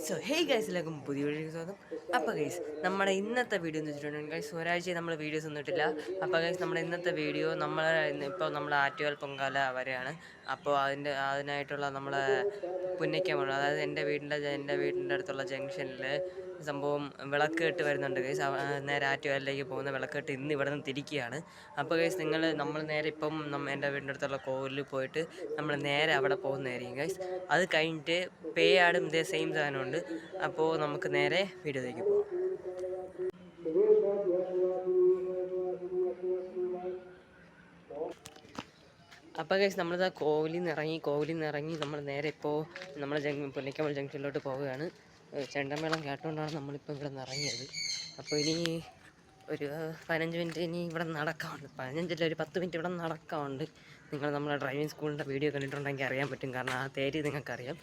So hey guys എല്ലാവർക്കും പുതിയ വീഡിയോയ്ക്ക് സ്വാഗതം. അപ്പോൾ ഗൈസ് നമ്മുടെ ഇന്നത്തെ വീഡിയോ എന്ന് വെച്ചിട്ടുണ്ടെങ്കിൽ ഗൈസ് ഒരാഴ്ച നമ്മൾ വീഡിയോസ് ഒന്നും ഇട്ടില്ല. അപ്പോൾ ഗൈസ് നമ്മുടെ ഇന്നത്തെ വീഡിയോ ഇപ്പോൾ നമ്മൾ ആറ്റുകാൽ പൊങ്കാല വരെയാണ്. അപ്പോൾ അതിനായിട്ടുള്ള നമ്മളെ പുന്നയ്ക്കമണ്, അതായത് എൻ്റെ വീടിൻ്റെ അടുത്തുള്ള ജംഗ്ഷനിൽ സംഭവം വിളക്ക് കെട്ട് വരുന്നുണ്ട് ഗൈസ്. നേരെ ആറ്റുകാലിലേക്ക് പോകുന്ന വിളക്ക് കെട്ട് ഇന്ന് ഇവിടെ നിന്ന് തിരിക്കുകയാണ്. അപ്പോൾ ഗൈസ് നമ്മൾ നേരെ ഇപ്പം എൻ്റെ വീടിൻ്റെ അടുത്തുള്ള കോവിലിൽ പോയിട്ട് നമ്മൾ നേരെ അവിടെ പോകുന്നതായിരിക്കും ഗൈസ്. അത് കഴിഞ്ഞിട്ട് പേയാടും ഇതേ സെയിം സാധനമുണ്ട്. അപ്പോൾ നമുക്ക് നേരെ വീഡിയോയിലേക്ക് പോകാം. അപ്പോൾ ഗൈസ് നമ്മളിതാ കോവിലിൽ നിന്ന് ഇറങ്ങി നമ്മൾ നേരെ ഇപ്പോൾ നമ്മൾ പുന്നയ്ക്കമൽ ജംഗ്ഷനിലോട്ട് പോവുകയാണ്. ചെണ്ടമേളം കേട്ടുകൊണ്ടാണ് നമ്മളിപ്പോൾ ഇവിടെ നിന്ന് ഇറങ്ങിയത്. അപ്പോൾ ഇനി ഒരു 15 മിനിറ്റ് ഇനി ഇവിടെ നടക്കാറുണ്ട്. 15 ഒരു 10 മിനിറ്റ് ഇവിടെ നടക്കാറുണ്ട്. നിങ്ങൾ നമ്മളെ ഡ്രൈവിംഗ് സ്കൂളിൻ്റെ വീഡിയോ കണ്ടിട്ടുണ്ടെങ്കിൽ അറിയാൻ പറ്റും, കാരണം ആ തേരി നിങ്ങൾക്കറിയാം.